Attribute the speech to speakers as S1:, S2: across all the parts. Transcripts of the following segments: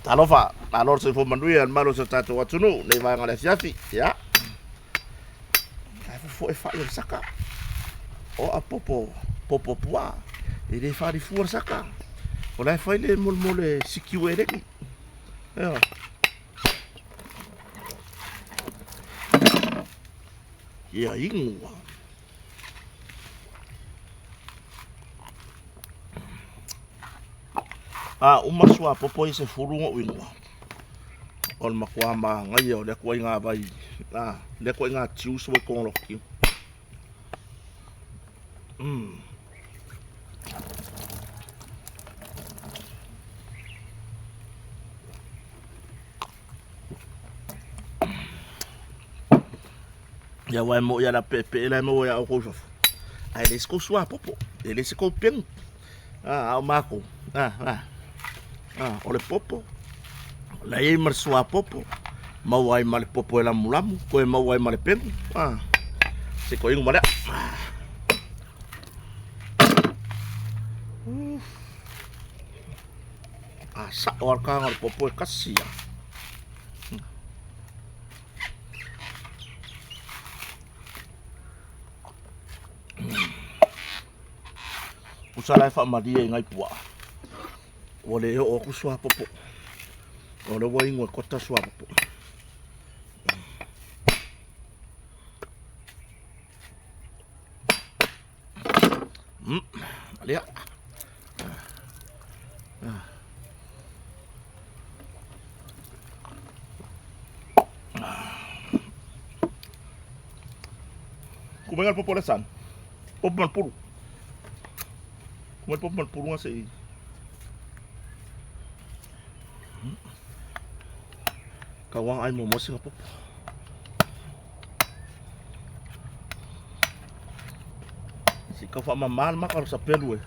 S1: Talofa, alor se fo mandui an malo se tato watunu, nei vai ngale fiafi, ya. Ai fo e fa il saka. O a popo pua. E le fa di fuor saka. O lai fai le mole sikiu e reki. Ya. Ya ingu. Uma sua popo i se furunga uinua. On makua ma ngai o le kua inga vai. Le kua inga tiu so ko loki. Ya wai mo ya la pepe la mo ya o ko. Ai le sko sua popo. Ele se ko pen. Au mako. O le popo. La e mar sua popo. Mau ai male popo e la mulamu. Koe mau ai male pen. Se ko ingo male. Sa o arka ngal popo e kasia. Usala fa madia ngai pua. O le o ku sua popo. O le wai ngwa kota sua popo. Alia. Kumengal popo le san. Popo man puru. Kumengal popo man puru nga sei. Kawang ay mo nga popo. Si ka fa mamahal makaro sa pelu eh.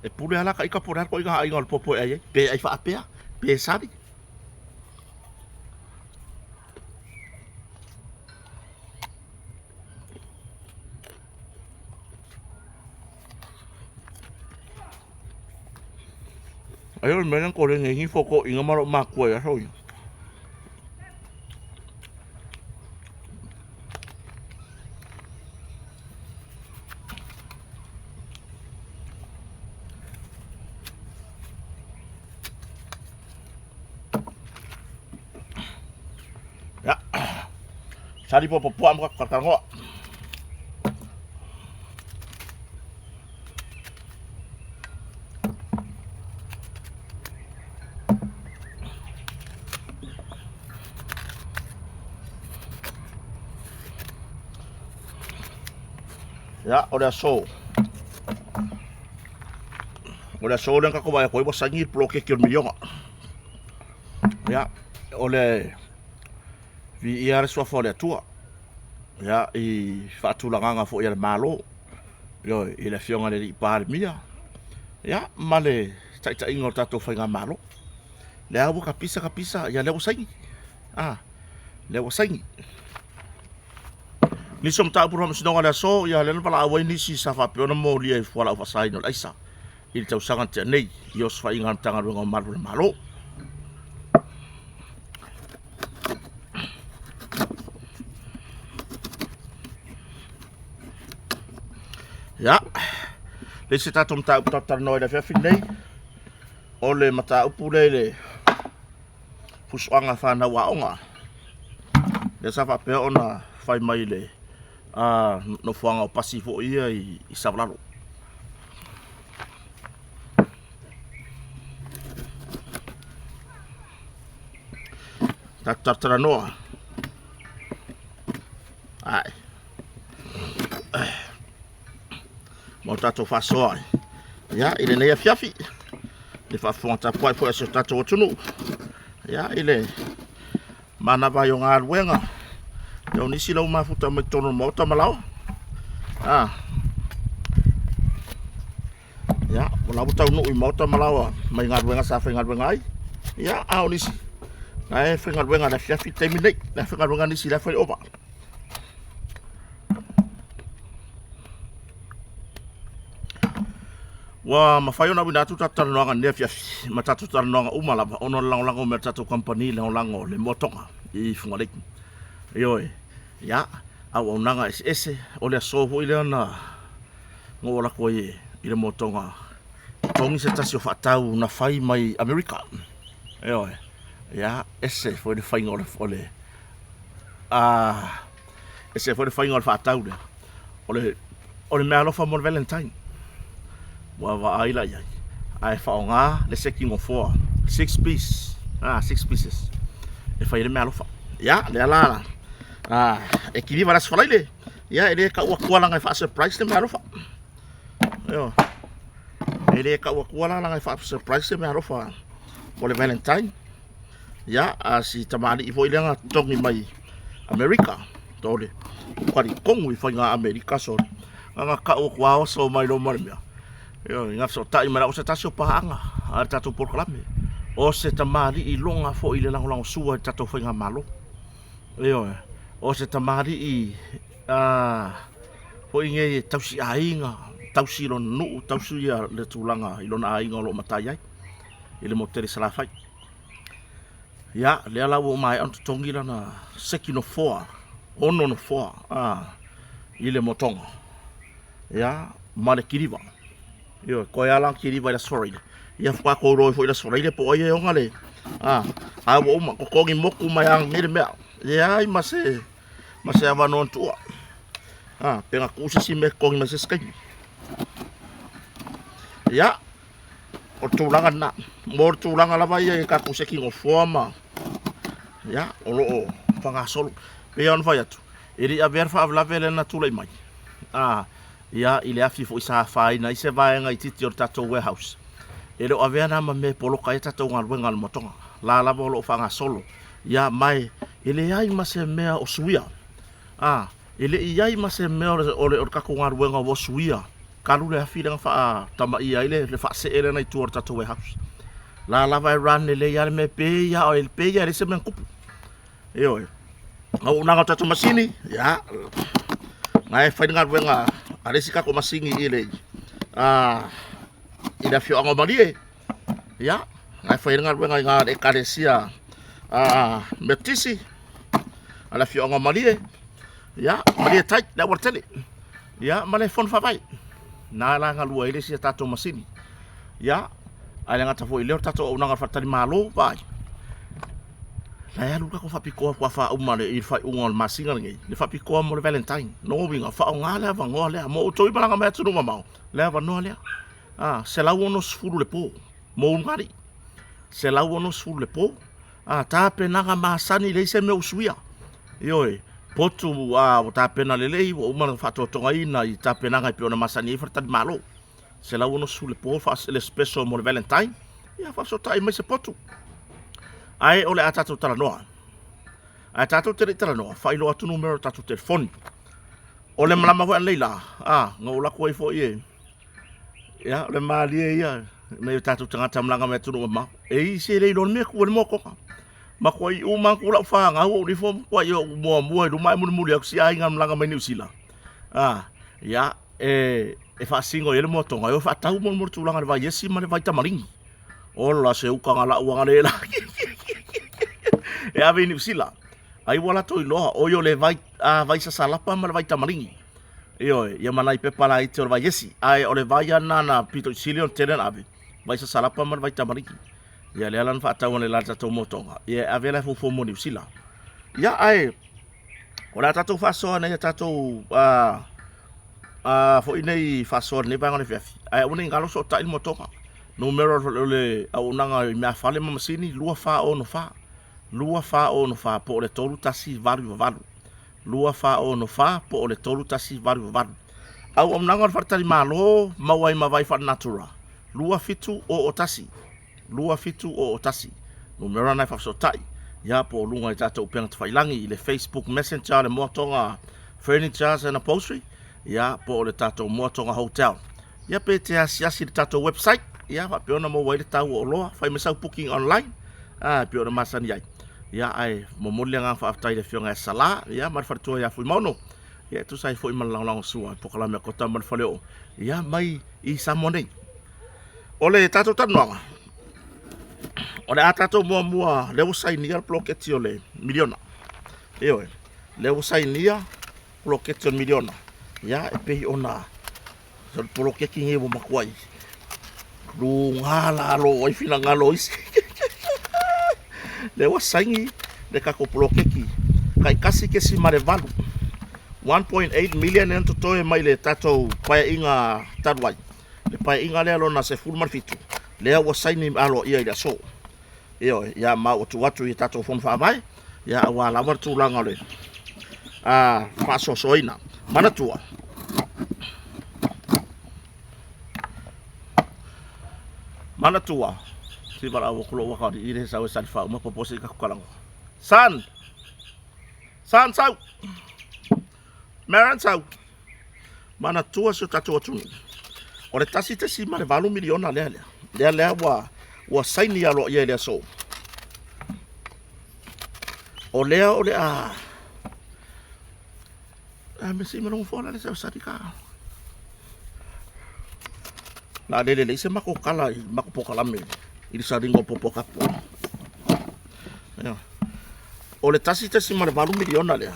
S1: E pule ala ka ika porar ko inga inga popo ai. Pe ai fa apea. Pe sabi. Ayo menan ko ren ngi foko inga maro makua ya so. Ya. Sari popo am ka karkango. Ya, ora so. Ora so nang ka ko ba ko ibo sangi bloke ki milionga. Ya, ole vi iar so fo le tua. Ya, i fatu la nga fo ia malo. Yo, ile fionga le par mia. Ya, male tai ingo tato fa nga malo. Le abu kapisa ya le sangi. Le sangi. Ni som ta pura msino ngala so ya le pala awai ni si sa fa pe ona mo li e fo la fa sai no laisa. Il tau sanga te nei yo fa inga tanga ngo malo. Ya. Le se tatum ta tar no da fa finei. Ole mata upule fusanga fa na waonga. Le sa fa pe ona fai mai le no fuanga o pasifo ia i sablaro. Tartara noa. Ai. Mo tato fa soa. Ya, ile ne fiafi. Le fa fonta poi foi se tato tunu. Ya, ile mana va yo ngal wenga. Yo ni sila uma futa me tono mo ta malao. Ya, wala buta no i mo ta malao. Mai ngal wenga sa fa ngal wenga ai. Ya, au ni si. Ai fa ngal wenga da fiafi terminate. Da fa ngal wenga ni si la fa over. wa mafai ona wina tu tata no nga ne fia ma tatu tata no nga umala ono lang me tatu company lang le motonga I funga yo ya au onanga ese o le so ho ile na ngola ko ye ile motonga tongi se tasio fatau na fai mai America yo ya ese foi de fai ngol ole ese foi de fai ngol fatau de ole me alo fa mo Valentine wa va ai la ya ai fa nga le seking of 6 piece 6 pieces e fa ile me alo fa ya le ala e kiri va las falaile ya ele ka wa kuala ngai fa surprise me alo fa yo ele ka wa kuala ngai fa surprise me alo fa ole Valentine ya si tamali I foi le nga tongi mai America tole kwari kongu I fa nga America so nga ka o kwa so mai lo mar mea yo nga so ta I mara o se tasio paanga ar tatu por klame o se tamali I longa fo I le lang sua tatu fa nga malo yo o se tamali I fo inge tausi ainga tausi lo nu tausi ya le tulanga I lona ainga lo matai ai ile motere sala fai ya le ala wo mai on tongi lana sekino 4 ono no 4 ile motonga ya male kiriva yo ko ya lang kiriva la sorry ya fa ko ro fo la sorry le po ye ngale wo ma ko ngi moku mai ang ngire me ya I mase ava non tua pega kusi si me ko ngi mase skai ya o tulanga na mo tulanga la vai ka kusi ki ngo forma ya o lo fanga solo pe on vai atu iri a ver fa la vele na tulai mai ya ile afi fo isa fai na ise vai ngai titi o tato warehouse ele o avena ma me polo kai tato ngal wengal motonga la bolo fanga solo ya mai ele ai mase mea o suia ele ai mase mea o ka ko ngal wenga o suia kalu le afi nga fa tama ia ile le fa se ele na tu o tato warehouse la vai run le ya me pe ya o el pe ya ese men kupu yo au na tato masini ya ngai fa ngal wenga aresi ka ko masingi ile ida fio ngo malie ya ngai fa ngal wenga nga ekaresia metisi ala fio ngo malie ya malie tai da wortele ya male fon fa vai na la ngalua ile si tato masini ya ala ngata fo ile tato una ngal fatali malo vai la ya luka ko fa piko kwa fa umale I fa ungol masinga ngai le fa piko mo Valentine no winga fa ngala va ngole mo to ibala ngama tsu no mau le va no le se la uno sfulu le po mo ngari se la uno sfulu le po ta pena nga masani le se me usuia yo potu ta pena le le o ma fa to tonga ina I ta pena nga piona masani fa ta malo se la uno sfulu le po fa le special mo Valentine ya fa so tai me se potu ai ole atato tala noa atato tala noa fai lo atu numero tato telefoni ole malama wa leila ngola ko fo ye ya le mali ya me tato tanga tamlanga me tu ma se le lo me ko le moko ma ko I uma ko la fa nga o uniform ko yo mo do mai mu le si ai ngam langa me ni usila ya e fa singo ele moto nga yo fa tau mo tu langa va yesi ma le vai tamaringi ola se uka ngala uanga le la e ave ni usila ai wala to iloha o yo le vai sa salapa ma le vai tamaringi yo ya manai pe pala I te vai yesi ai o le vai na pito silion tenen ave vai sa salapa ma le vai tamaringi ya le alan fa tau le la tato motonga ya ave la fo mo ni usila ya ai ola tato fa so na tato fo inei fa so ne ba ngone fiafi ai una ngalo so ta il motonga numero le au nanga me fale ma masini lua fa o no fa po le tolu tasi valu lua fa o no fa po le tolu tasi valu au nanga fartali malo mawai ma vai fa natura lua fitu o tasi numero na fa so tai ya po lunga tato upeng tfailangi le Facebook Messenger le motonga furniture and upholstery ya po le tato motonga hotel ya pe te asiasi le tato website ya fa peona mo wai tau o loa fai me sau booking online peona masani ai ya ai mo molle nga fa aftai le fionga sala ya mar fartua ya fui mono ya tu sai foi mal lang sua po kala me kota mar faleo ya mai I samone Ole tato tanoanga. Ole a tato mua leo sainia ploketi ole miliona. Ewe, leo sainia ploketi ole miliona. Ya, e pei ona. So ploketi ngewo makwai. Lu ngala alo, ai fina ngalo isi. Leo saingi de kako ploketi. Kai kasi ke si marevalu. 1.8 million en totoe mai le tato paia inga taduai. Le paia inga le alo na se fulman fitu. Lea wa saini alo ia ida so. Iyo, ya ma watu i tato fon fa mai. Ya wa la tu langa le. Fa so soina. Mana tua. Mana tua. Si para wo kulo wa ka di ire sa sa fa mo poposi ka kalang. San. San sau. Meran sau. Mana tua so tato tunu. Ore tasi te si mare valu miliona lea. Lea wa saini alo ia lea so. O lea o lea. Mesi manong fola le sa sadika. La le se mako kala mako pokalame. Ili sa ringo popo kapo. Ya. O le tasi te si mare valu miliona lea.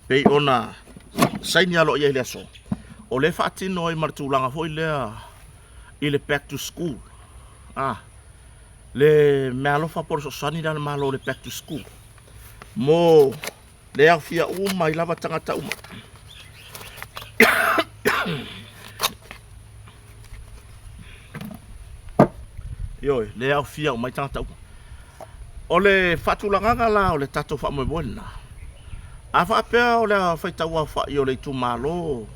S1: Pei ona saini alo ia lea so. O le whaatino i maratulanga foi lea i le back to school. Le mea lofa por so sani na malo le back to school. Mo le au fia uma i lava tangata uma. Yoi, le au fia uma i tangata uma. O le whaatulanga la o le tato wha moemoena. A wha apea o le whaitaua wha i o le tu malo.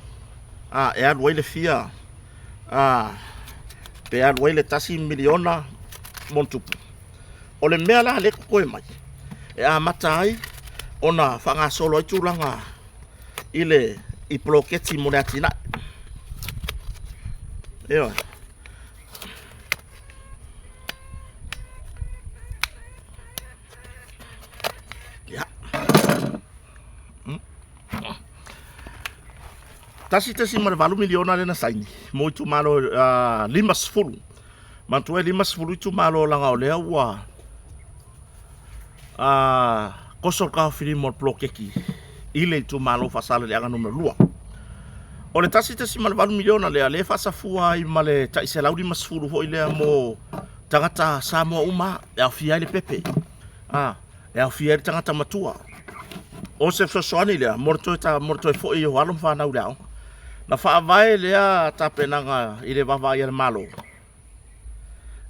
S1: E aluai le fia. Pe aluai le tasi miliona montupu. O le mea la le koe mai. E a matai ona whanga solo i tūlanga i ploketi mo le atina. Eo. Tasi mare valu miliona le na saini. Mo i tu malo 50. Mantua 50 i tu malo langa o lea ua. Kosor ka fili mo plokeki. Ile i tu malo fasale le anga numero lua. O le tasi mare valu miliona lea le fasa fua i male taise lau 50 ho i lea mo tangata Samoa uma e au fia le pepe. E au fia le tangata matua. O se fsoani lea morto e fo i o alum whanau lea. Na whaavai lea tapenanga i le wawai al malo.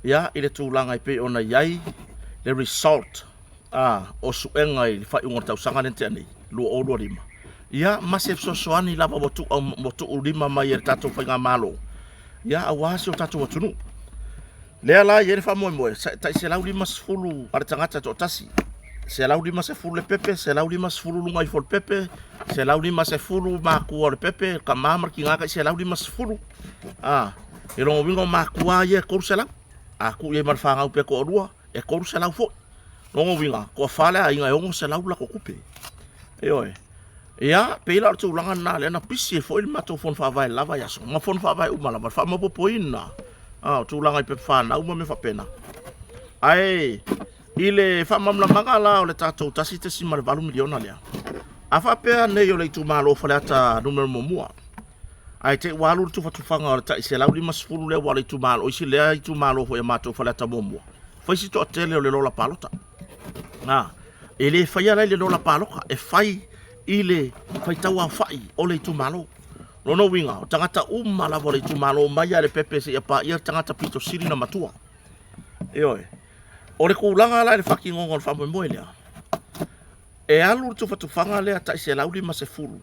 S1: Ia, i le tūlanga i pe ona iai, le result o suenga i whai unga tausanga nente anei, lua o lua lima. Ia, masef soani lava motu ulima mai e tato whainga malo. Ia, awasi o tato watunu. Lea la i e le whamoe moe, tai se lau lima sfulu are tangata to tasi. Se lau lima se fulu le pepe, se lau lima se fulu lunga i fol pepe, se lau lima se fulu makua le pepe, ka mamar ki ngaka se lau lima se fulu. E longo wingo makua ye koru se lau. Aku ye marwhanga upe ko orua, e koru se lau fo. Longo winga, ko whale a inga e ongo se lau la ko kupe. E oe. Ia, peila artu ulanga na le na pisi e fo ili mato fon whawai lava yaso. Ma fon whawai umala, ma wha mapopo ina. Tu ulanga i pepe whana, uma me whapena. Ai, ile whamamla mangala o le tātou tasi te si mare valu miliona lea. A whapea nei o le tu malo whale ata numero momua. Ai te walu tu whatufanga o le ta ise lau lima sifuru lea wale tu malo. Isi lea i tu malo ho e mātou whale ata momua. Whaisi to atele o le lola palota. E le whaia lai le lola paloka. E whai i le whaitaua whai o le tu malo. Nono winga, tangata umala o le tu malo mai a le pepe se ia pa ia tangata pito siri na matua. E oe. O le kulanga la le whakingongo le whamoe moe lea. E alu tu whatufanga lea ta ise lau lima se furu.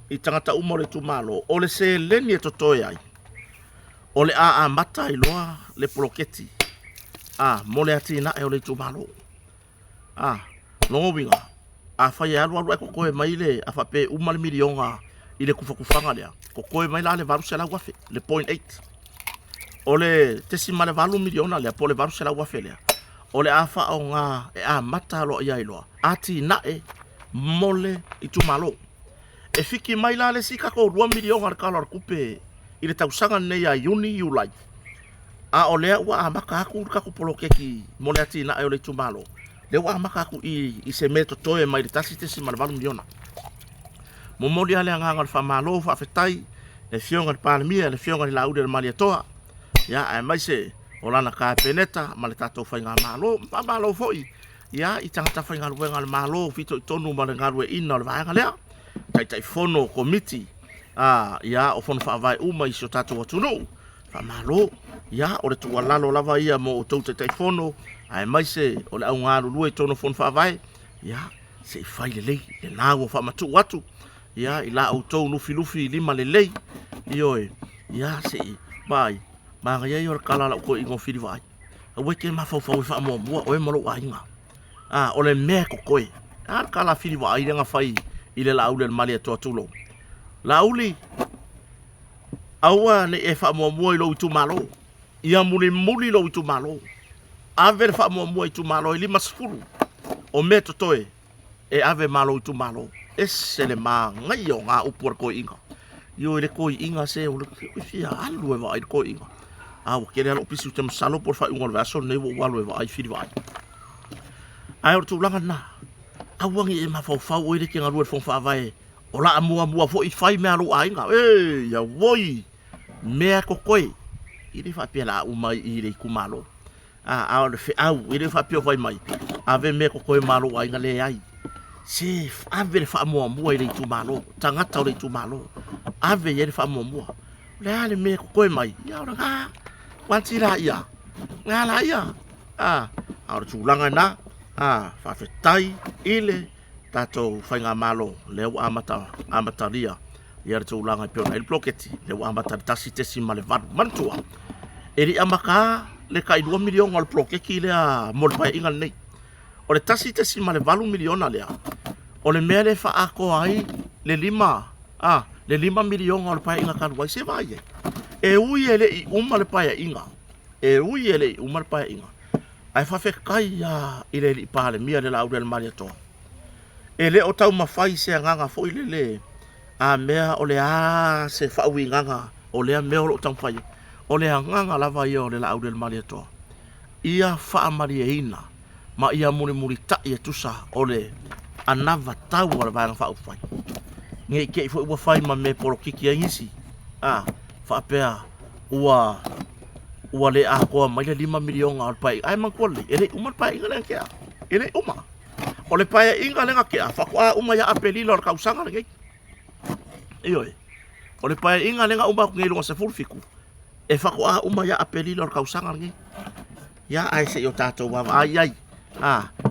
S1: I tangata uma o le tu malo. O le se leni e totoe ai. O le a mata i loa le ploketi. Mo le ati na e o le tu malo. Longo winga. A whai alu e kokoe mai le a whape uma le milionga i le kufakufanga lea. Kokoe mai la le varu se lau wafe. Le 0.8. O le tesi male valu miliona lea po le varu se lau wafe lea. O le a wha o ngā e a mata lo ia iloa. Ati na e mole i tu malo. e fiki mai la le sika ko 2 miliona le kala kupe ile tausanga nei a uni ulai a o lea ua amaka aku ka ku polokeki mo le ati na ai o le tumalo le ua amaka aku i se meto toe mai le tasi te si malvalu miliona mo mo le anga ngal fa malo fa fetai le fionga le palemia le fionga le laude le malia toa ya ai mai se o lana ka peneta ma le tatou fainga malo pa malo foi ya i tangata fainga le wenga le malo fito tonu ma le ngalwe ina le vaenga lea tai fono committee ya o fono fa vai uma i so tatou atunu fa malo ya o le tua lalo lava ia mo o tau tai fono ai mai se o le au ngaru lue tono fono fa vai ya se fai le nao fa matu watu ya ila au tau lufi lima le ioe ya se bai ma nga ia o kala la ko ingo fili vai o we ke ma fa fa mo o e malo ainga o le me ko koe kala fili vai nga fai ile la ule mali to tulo la uli awa ne e fa mo i lo tu malo ia muli lo tu malo ave fa mo i tu malo ili masfulu o meto toe e ave malo tu malo ese le ma ngai o nga upor ko inga yo le ko inga se o le fia alu e vai ko inga o kere lo pisu tem salo por fa un verso ne wo walo e vai fili vai ai o tu langa na awangi e ma fa o ile ke ngaru fo fa vai o la mua fo i fai me alu ainga ya voi me ko koi ile fa pela u mai ile ku malo o le fe au ile fa pio vai mai ave me ko koi malo ainga le ai se ave le fa mua ile tu malo tangata ile tu malo ave ile fa mua le ale me ko koi mai ya ora wanti la ia ngala ia o tu langa na fa fetai ile tato fainga malo le amataria ia tu langa pe il bloketi le amata tasi te si male van mantua eri amaka le kai 2 miliona al blokeki le mo pa ingal nei o le tasi te si male valu miliona le o le mele fa ako ai le 5 miliona al pa inga kan wai se vai e ui ele i uma le pa inga ai fa fe kai ile li pale mia le laude le mali to ele o tau mafai se nganga fo ile le mea o le se fa wi nganga o le mea o tau fai o le nganga lava ia o le laude le mali to ia fa mari ina ma ia muri ta ia tusa o le anava tau o le vanga fa fai nge ke fo ua fai ma me poro kiki ngisi fa pea ua le ko mai le 5 miliona al pai ai man kole ele uma pai ngale ke ele uma o le pai inga le ke fa ko uma ya apeli lor kausanga le io o le pai inga le uma ngelo se fulfiku e fa ko uma ya apeli lor kausanga le ya ai se yo tato wa ai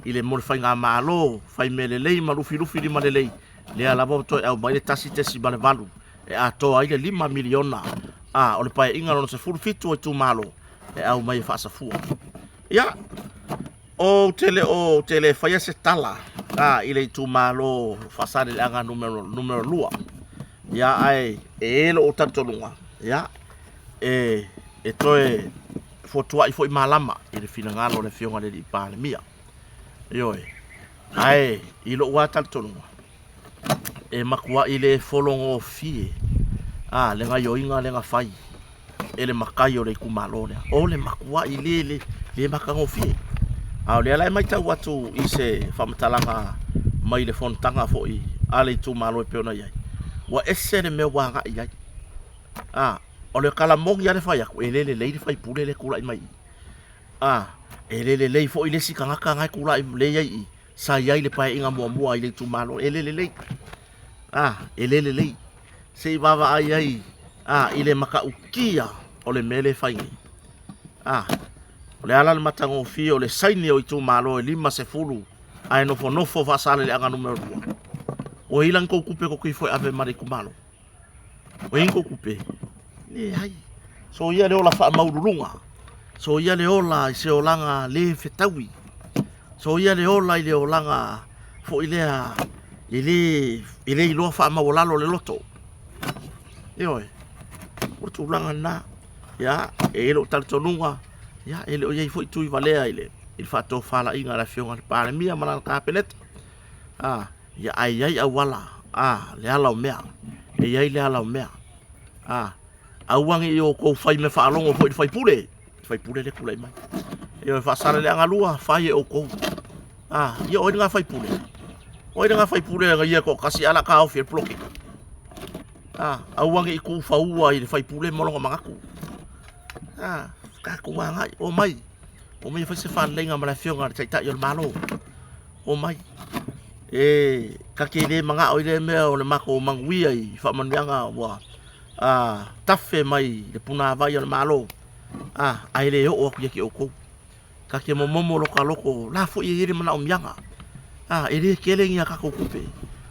S1: ile mo fai nga malo fai mele lei ma lufi li malele le ala bo to au mai tasi te si bale valu e to ai le 5 miliona o le pai inga no se fulfitu e tu malo e au mai fa sa fu ya o tele fai se tala ile tu malo fa sa le anga numero lua ya ai e lo tanto lunga ya e toe fotua i foi malama ile fina ngalo le fionga le pale mia yo ai ilo wa tanto lunga e makua ile folongo fie le nga yo inga le nga fai ele makayo le kumalo le o le makua ile le makango fie le lai mai tau atu i se whamatalanga mai le fontanga fo i ale tu malo e peona iai wa ese le mea wanga iai o le kala mongi ale fai aku ele le leile fai pule le kula i mai ele le lei fo i le sikangaka ngai kula i le iai sa iai le pae inga mua i le tu malo ele le lei ele le lei se i wawa ai ai i le maka ukia o le mele fai o le ala le matango fi o le saini o i tu malo e 5 ai nofo fasale le anga numero 2 o ilang ko kupe ko kifo ave mari kumalo o ingo kupe le ai so ia le ola fa maurulunga so ia le ola se olanga le fetawi so ia le ola ile olanga fo ilea ile ilo fa maulalo le loto yo o tu langa na ya e lo taltonunga ya ele o ia fo tu valea ile il fatto fala inga la fionga para mia mana ka penet ya ai awala le ala o mea e ai le ala o mea auangi i o kou fai me whaalongo fo i fai pule le kula i mai e o whaasara le angalua fai e o kou ia oi ngā fai pule nga ia ko kasi ala ka au fia ploke auangi i kou faua i le fai pule molonga mangaku ka kua ngai o mai fai se whalenga ma la fionga taita i o le malo o mai ka ke le manga o le mea o le mako manguia i whamanuanga wa tafe mai le puna vai o le malo ai le o aku ki o kou ka ke momo loko la fo i ere mana o mianga ere kelengi a kako kupe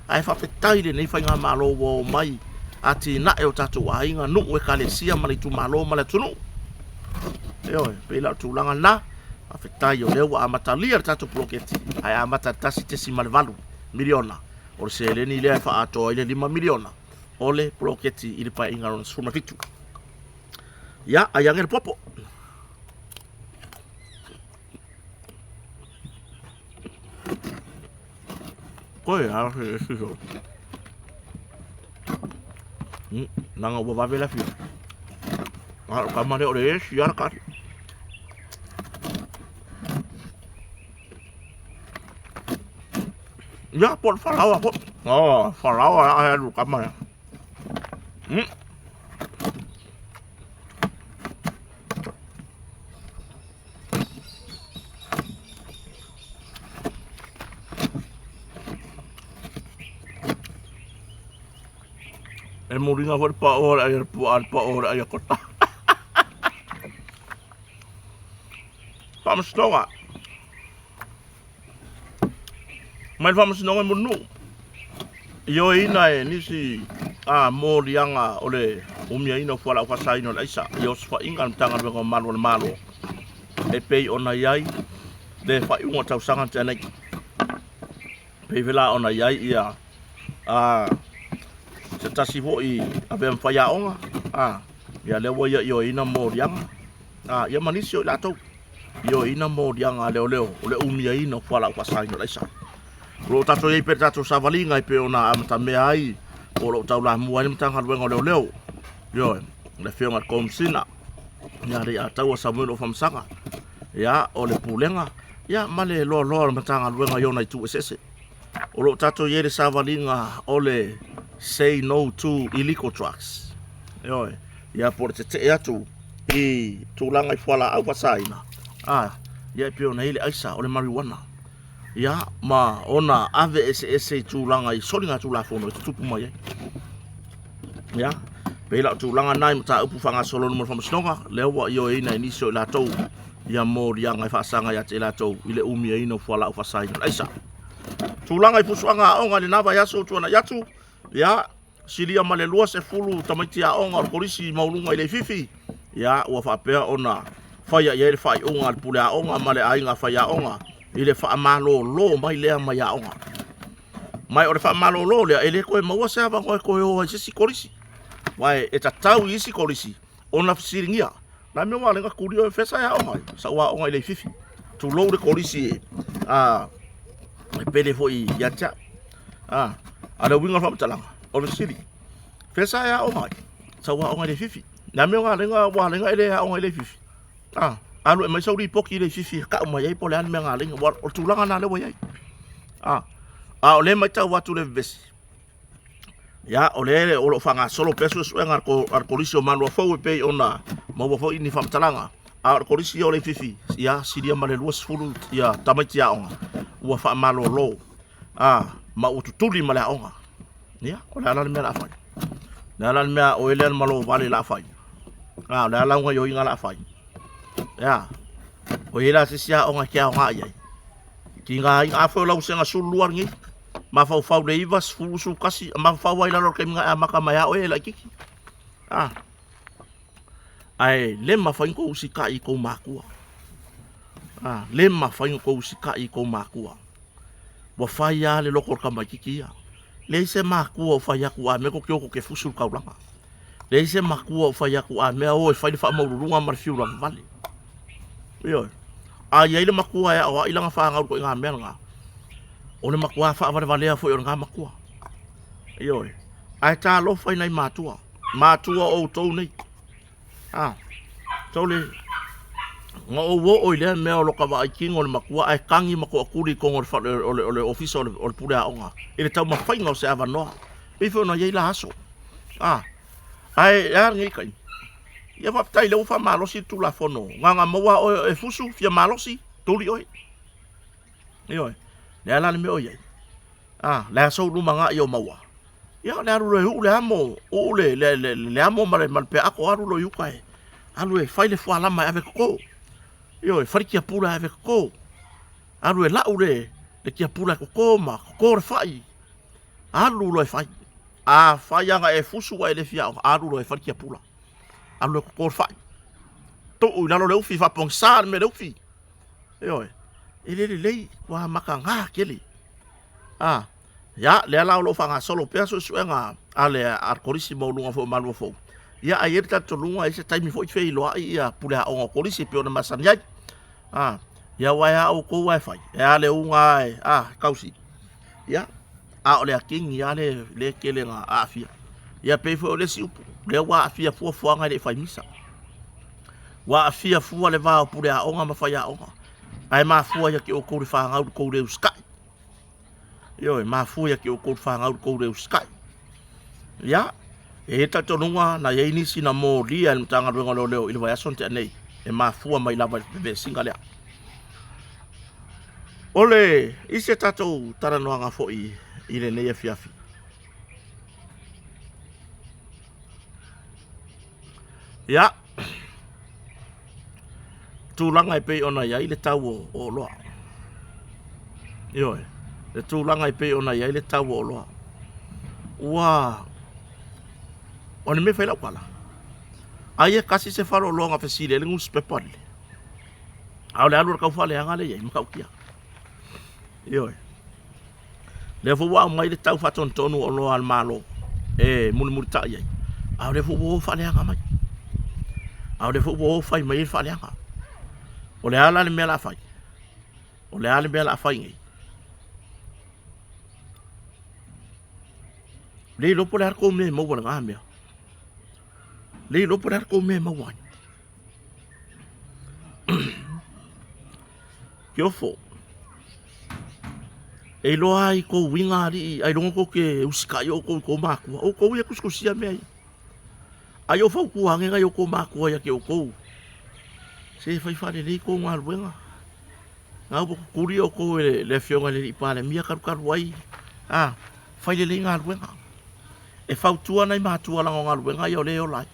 S1: ai whawhetai le nei whai ngā malo o mai ati na e o tatu a inga nungu e kalesia mali tu malo mali tunu pe la tu langa na whawhetai o lewa a matalia tatu ploketi ai a matatasi tesi malivalu miliona o se le ni le wha ato i le 5 miliona o le ploketi i le pai inga rona suma fitu ia a yangel popo koe a fiso nanga ua wawe la fio kamare o le esi ara kari ia por falawa po falawa a lu kamare e moringa for pa ora ai kota vamos toga mas vamos não é munu yo ina e nisi morianga ole umia ina fala fa sai no laisa yo fa inga tanga ngo malo e pei ona yai de fa unga tau sanga tana pe vela ona yai ia se tasi ho i ave mfaya onga ya lewa yo ina morianga ya manisio la to yo ina morianga leo ole umia ina fala fa sai no laisa lo tato ye per tato savalinga pe ona amta me ai o lo tau la mua ni tanga luenga leo yo le fionga komsina ya ri atau Samuel o famsanga ya o le pulenga ya male lo matanga luenga yo na tu ss o lo tato ye savalinga o le say no to illegal drugs yo ya por te ya tu i tulanga i fala au pasaina ya pe ona ile aisa o le marijuana ya ma ona ave ese tulanga i solinga tula fono tupu mai ya pela tulanga nai mata upu fanga solo no mo stonga lewa yo ina iniso la tou ya mo ya ngai fa sanga ya tela tou ile umi ino fala ufa sai aisa tulanga i pusuanga onga le nava ya so tuana yatu ya silia male lua se fulu tamaiti a onga polisi maulunga ile fifi ya wa fa pe ona faya ya fa onga pula onga male ainga faya onga ile fa malo lo mai le mai ya onga mai ore fa malo lo le ele ko mo sa va ko o si korisi wai eta tau isi korisi ona fsiringia na me wale ka kurio fesa ya onga sa wa onga ile fifi tu lo de korisi pele foi ya cha ala winga fa talanga o siri fesa ya onga sa wa onga ile fifi na me wale nga ile ya onga ile fifi alu mai sauri poki le fifi ka mo yai pole an menga le o tulanga na le wo yai o le mai tau watu le vesi ya o le o lo fanga solo peso suenga ko arkolisio manu fo pe ona mo fo ini fam talanga arkolisio le fifi ya sidia male luas fulu ya tamati ya onga wa fa malo lo ma ututuli male onga ya o la me la fa na la me o ele malo vale la fa la la yo inga la fa ya o ila sia onga kia onga ai ki nga a fo la usenga suluar ngi ma fa le ivas fu su kasi ma fa wa ila lo ke nga maka maya o ila kiki ai le ma fa ko usika i ko makua le ma fa ko usika i ko makua wa fa ya le lokor ka makiki ya le se makua fa ya ku a me ko kyo ke fusul ka ulanga le se makua fa ya ku a me o fa fa mo runga mar fiu la vale yo ia ile makua ya o ilanga fa nga ko nga menga o le makua fa vale fo yo nga makua Ioi. Ai tā lo fai nei mātua. Mātua o tau nei. Tau le. Nga o wo o ile mea o loka wa ai kingo le makua ai kangi mako akuri kongo le ofisa o le pule a onga. Ile tau mawhainga o se awa noa. Ifo na yeila haso. Ai ngi kai. Ia waptai le ufa malosi tu la fono. Nga maua o e fusu fia malosi. Tuli oi. Ioi. Le ala le me o yei. Le aso luma nga i o maua. Ia le aru le hu le amo. O le amo male pe ako aru lo yukai. Aru e fai le fua lama ave koko. Ioi, fari kia pula ave koko. Aru e lau le kia pula koko ma. Koko re fai. Aru lo e fai. Fai anga e fusu wa e le fiao. Aru lo e fari kia pula. Aru lo e koko re fai. Tou lalo le ufi fapong saan me le ufi. Ioi. Ele lei wa maka ngā kele. Ya le ala lo fanga solo pe so suenga ale arkorisi mo lunga fo malu fo. Ya ayer ta to lunga ise taimi fo fe lo ia pula o korisi pe ona masanya. Ya wa ya o ko wifi. Ya le unga kausi. Ya ole aking ya le kele nga afia. Ya pe fo le siupu. Le wa afia fo nga le fai misa. Wa afia fo le va pula o nga mafaya o. Ai ma fo ya ki o ko ri fa nga ko le sky. Yo mafu ya ki o ko fa ngau ko re sky. Ya. E ta tonunga na ye ni sina mo lia mtanga renga lo leo ile wa sonte nei. E mafu mai lava be singalea. Ole, ise tato taranoa nga fo i ile nei e fiafi. Ya. Tūlanga i pei ona ia ile tau o loa. Yo. Le tūlanga i pei ona ia le tau o loa. Ua. Ona me whaila wala. Aia kasi se wharo loa ngā whesile le ngus pepale. Au le alura kau whale anga le iei, makau kia. Ioi. Le fuwa mai le tau whatontonu o loa al malo. Muni muri ta iei. Au le fuwa whale anga mai. Au le fuwa whai mai le whale anga. O le ala le mea la whai. O le ala le mea la whai ngai. Le lopo le harko me maua ngā mea. Le lopo le harko me maua. Kia fo. E loa ai ko winga ri, ai rongo ko ke usikai o ko mākua. O ko ia kuskusia mea i. Ai o fau kuange ngai o ko mākua ia ke o kou. Se fai whare rei ko ngā ruenga. Ngā upo kuri o ko le fionga le ipale mia karukaru ai. Fai le ngā ruenga. E fau tua nei mātua langa o ngā ruenga i o leo lai.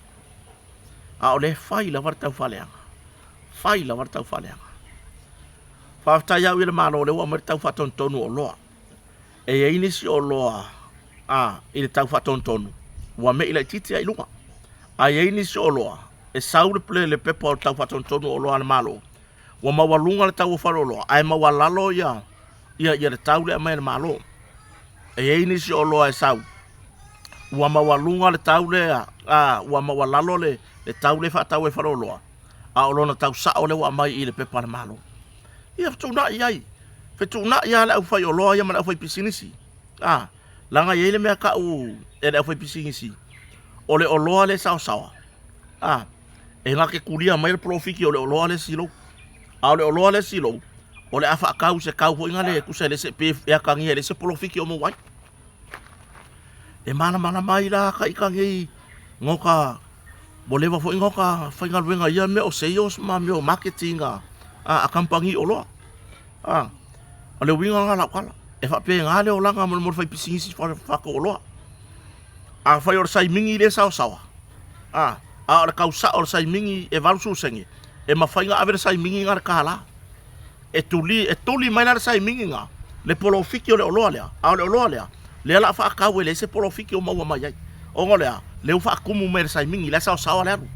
S1: O le fai la wartau whaleanga. Fai la wartau whaleanga. Whaftai au i le mālo le ua mare tau whatontonu o loa. E einisi o loa. I le tau whatontonu. Ua me i lai titi ai lunga. A einisi o loa. E sau le ple le pepa o tau whatontonu o loa le mālo. Ua maua lunga le tau o wharo loa. Ai maua lalo ia. Ia le tau le amai le mālo. E einisi o loa e sau. Ua maua lunga le tau le ua maua lalo le tau le whatau e wharoloa. O lona tau sao le ua mai i le pepa le malo. Ia whetuna i ai. Whetuna i ale au whai o loa ia mana au whai pisinisi. Langa i le mea ka u e le au whai pisinisi. O le o loa le sao sawa. E ngake kuria mai le profiki o le o loa le silo. O le o loa le silo. O le afa akau se kau ho inga le kusa le se pe e akangi le se profiki o mo wai. E mana mai la ka ikangi ngoka bolewa fo ngoka fa inga wenga ia me o sales ma me o marketing a kampangi o loa. O le winga ngala kala. E fa pe ngale o langa mo fa pisingisi fa ko loa. Fa yor sai mingi le sao sawa. O le kausa o sai mingi e valsu sengi. E ma fa inga ave sai mingi ngar kala. E tuli mai na sai mingi nga. Le polo fiki o le o loa lea. Le o loa lea. Le ala fa ka we le se profiki o maua mai ai o ngolea le fa kumu mer sai mingi le sa sa le aru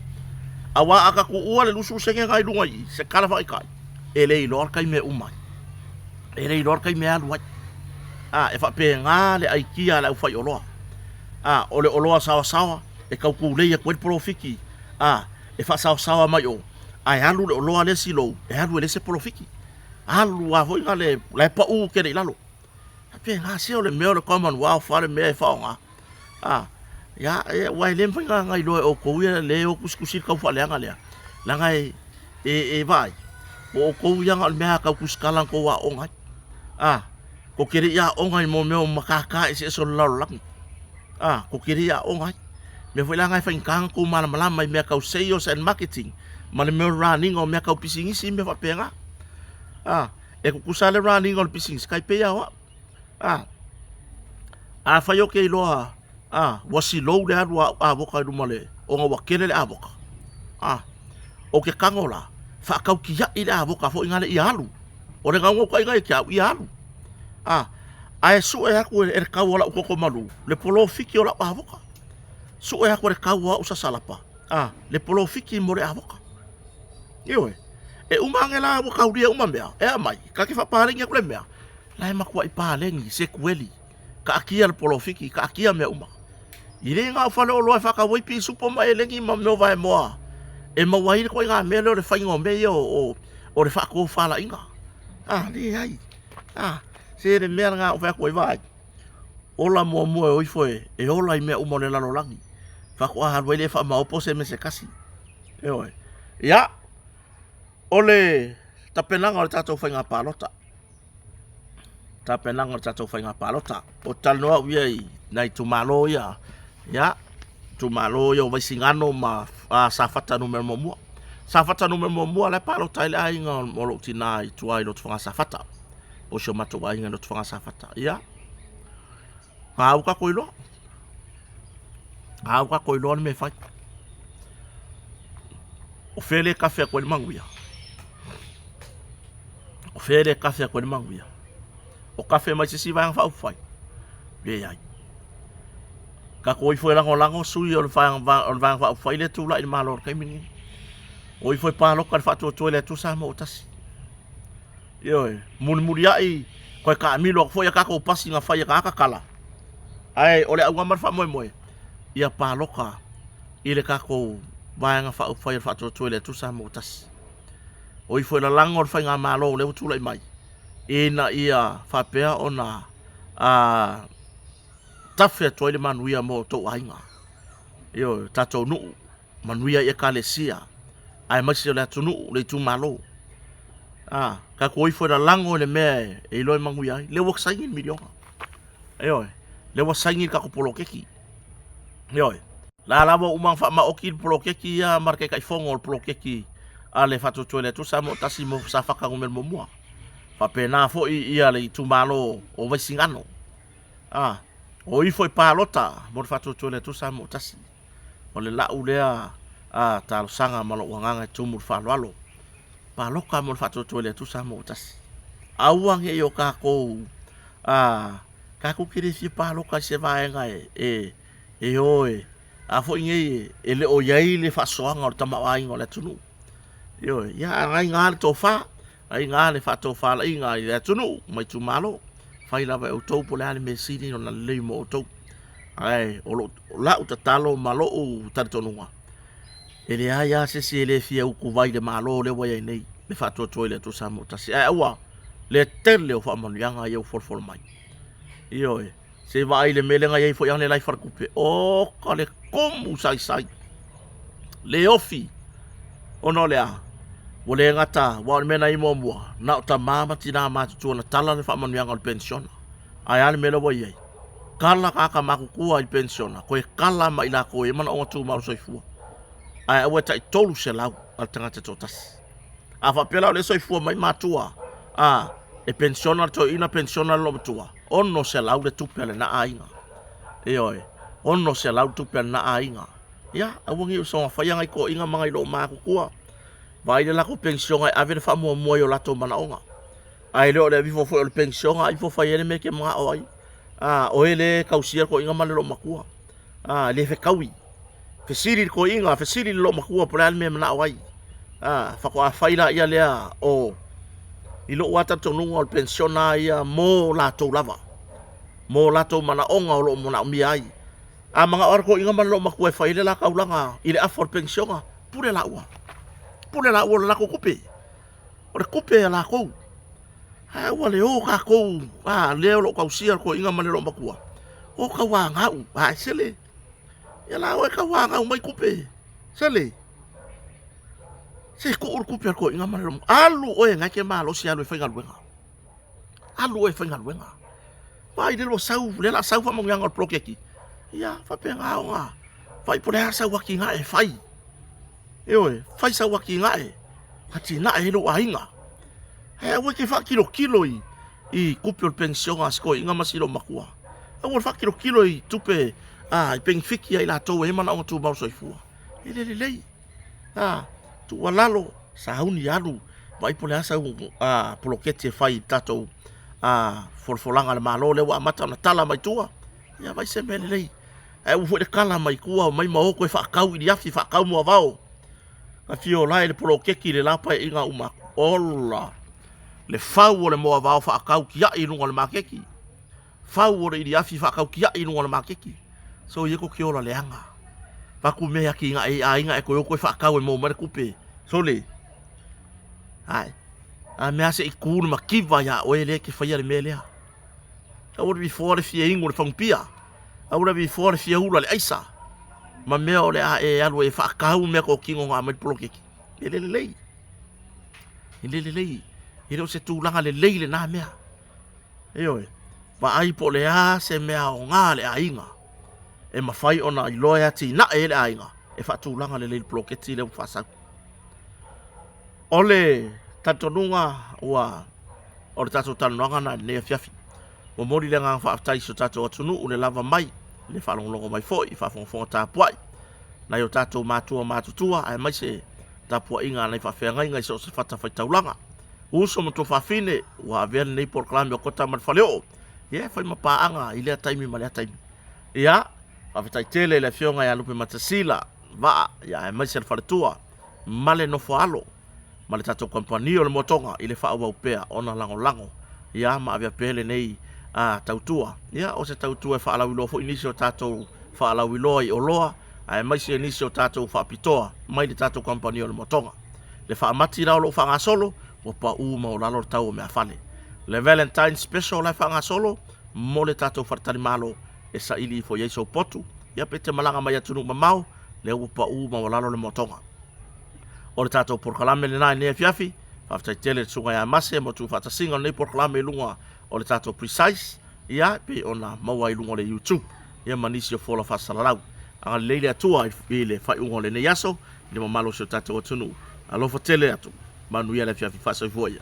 S1: awa aka ku ua le lusu senge ngai lunga i se kala fa kai e le lor kai me umai e le lor kai me alu e fa pe nga le ai kia la fa yolo o le oloa sa sa e ka ku le ya ku profiki e fa sa sa mai o ai alu le oloa le silo e alu le se profiki alu a foi ngale le pa u ke le lalo pe nga se o le meo le common wow fare me fa nga ya wai lem fa ngai lo o ko ia le o kuskusi ka fa le ngale la ngai vai o ko ia ngal me ka kuskalan ko wa onga ko kiri ya onga mo me makaka isi so lalang ko kiri ya onga me foi la ngai fa kang ko mala mala mai me ka sales and marketing mala me running o me ka pising isi me fa penga e ku kusale running o pising skai pe ya wa fa yo ke lo wasi lo le a boka du male o nga wakele le a boka o ke kangola fa ka ki ya ida boka fo ngale i alu o le ngau ko ngai kia i alu ai su e aku e ka wala ko malu le polo fiki o la a boka su e aku e ka wa usa salapa le polo fiki mo le a boka yo e umangela boka udia umambea e mai ka ki fa palinga ko le mea lai makwa i palengi se kweli ka akia le polo fiki ka akia me uma ile nga fa lo lo fa ka wai pi supo mai lengi ma no vai moa e ma wai ko nga me lo le fa ngombe yo o le fa ko fa la inga ni ai se le me nga fa ko vai ola mo mo o foi e ola i me uma le lalo langi fa ko ha wai le fa ma opo se me se kasi ya ole tapenanga o tato fa nga palota tapenanga o tato fa nga palota o talnoa wi nai tu malo ya tu malo yo vai singano ma safata no mo safata no mo la palo tai ai nga mo lo tinai tu ai lo tfanga safata o sho mato ai nga lo tfanga safata ya au ka koilo me fa o fele café ko manguia o café mai se vai fa fai be ai ka koi foi lango sui o fa fai le tu la il malo kai mini oi foi pa lo ka fa to le tu sa mo tas yo muria i ko ka mi lo foi ka ko pasi nga fai ka kala ai ole au mar fa mo ia pa lo ka ile ka ko vai nga fa to le tu sa mo tas oi foi la lango fa nga malo le tu la mai ina ia fa pe ona tafe to ile manuia mo to ainga yo tato nu manuia e kalesia ai masi le tunu le tu malo ka koi fo da lango le me e lo manguia le wok sangin milion yo le wok sangin ka ko polo keki yo la bo umang fa ma okil polo keki ya marke kai fongol polo keki ale fatu to le tu samo tasimo sa fa ka ngomel mo fa pena fo ia le tu malo o vai singano o i foi palota mo fatu to le tu samo tasi o le la ulea talo sanga malo wanganga tumu fa lalo paloka mo fatu to le tu samo tasi awang e yo ka ko ka ku kiri fi paloka se vai nga oi fo nge ele o yai le fa soanga o tama wai ngole tunu yo ya ngai ngal to fa ai ngale fa to fa la inga le tunu mai tu malo fai lava o tau po le mesini no na le mo tau ai o la o tatalo malo o tantonua ele aya se le fia o ku vai de malo le wa nei le fa to le to samo tasi ai wa le tele o fa mon yanga yo for mai yo se vai le melenga ye fo yang le lai far kupe o ka le komu sai le ofi ono le o le ngata wa mena i mo na ta mama tina ma tu na tala le fa mon yang al pension ai al melo boy kala ka maku ku al pension ko e kala mai la ko e man o tu ma so fu ai wa tai tolu se la al tanga te totas fa pela le so fu mai matua e pension to ina pension lo tua onno se la le tu pele na ainga oi onno se la tu pele na ainga ya awongi so fa yang ai ko inga mangai lo maku ku vai la ko pension ai ave fa mo yo la to mana onga ai le vivo fo le pension ai fo fa yele me ke ma oi o ele kausia ko inga male lo makua le fe kawi fe siri ko inga fe siri lo makua por al me mana oi fa ko fa ila ia le o ilo wata to no al pension ai mo la to lava mo la to mana onga lo mona mi ai manga or ko inga male lo makua fa ile la kaulanga ile afor pension pure la la ko kupe o kupe la ko wale o ka ko le lo ka usia ko inga mane lo makua o ka wanga u ai sele ya la o ka wanga u mai kupe sele se ko ur kupe ko inga mara alu o nga ke malo si alu fa ngalwenga alu e fa ngalwenga vai de lo sau le la sau fa mo nga proke ki ya fa pe nga nga vai por esa wa ki nga e fai e fai sa wa ki nga e ati na e lo ainga e o ke fa kilo i kupe o pension as ko inga masilo makua o fa kilo i tupe i peng fiki ai la to e mana o tu ba so fu le tu walalo sa uni alu vai por esa polokete fai tato forfolanga le malo le wa mata na tala mai tua ya vai se mele e u de kala mai kua mai ma ko fa kau i afi fa kau mo vao a fio la le polokeki le lapa inga uma ola le fau le mo vao fa kau ki ai no le makeki fau le i afi fa kau ki ai no le makeki so ye ko ki ola le anga pa ku me aki nga inga e ko fa kau mo mare kupe so le ai a me ase ikuru makiva ya o ele ke fa ya le mele a o bi for fie ingo le fangpia a o bi for fie ula le aisa ma me o le alu e fa kau me ko kingo nga mai polokeki ele ele se tu langa le leile na mea e va ai po le se mea o nga le ainga e mafai ona i loya ti na ele ainga e fa tu langa le leile poloketi le fa sa ole tatonunga wa o tato tanonga na ne fiafi mo mori le nga fa tai so tato tunu o le lava mai le fa longo mai foi fa fon ta poi na yo tato matutua ai mai se tapo inga na fa fe ngai so se fata fa taulanga uso mo to fa fine wa ver nei por clamio kota mal faleo ye fa ma pa anga ile taimi male taimi ya fa fa tele le fionga ya lupe matasila va ya mai se fa tua male no falo male tato kompanio le motonga ile fa wa upea ona lango ya ma avia pele nei tautua ya o se tautua fa ala wilo fo inisio tato fa ala wilo i oloa ai mai se inisio tato fa pitoa mai le tato kompanio le motonga le fa mati la lo fa nga solo o pa u ma o la lo tau me afale le Valentine special la fa nga solo mo le tato fartani malo e sa ili fo yeso potu ya pete malanga mai atunu mamau le o pa u ma o la lo le motonga o le tato por kalame le nai ne fiafi fa fa tele tsunga ya mase mo tu fa ta single ne por kalame lunga o le tato precise ia pe ona maua i lunga le YouTube ia manisio fola fa salalau a leile atua i le fai ungo le ne yaso le mamalo so tato tunu alo fa tele atu manu ia le fiafi fa so voia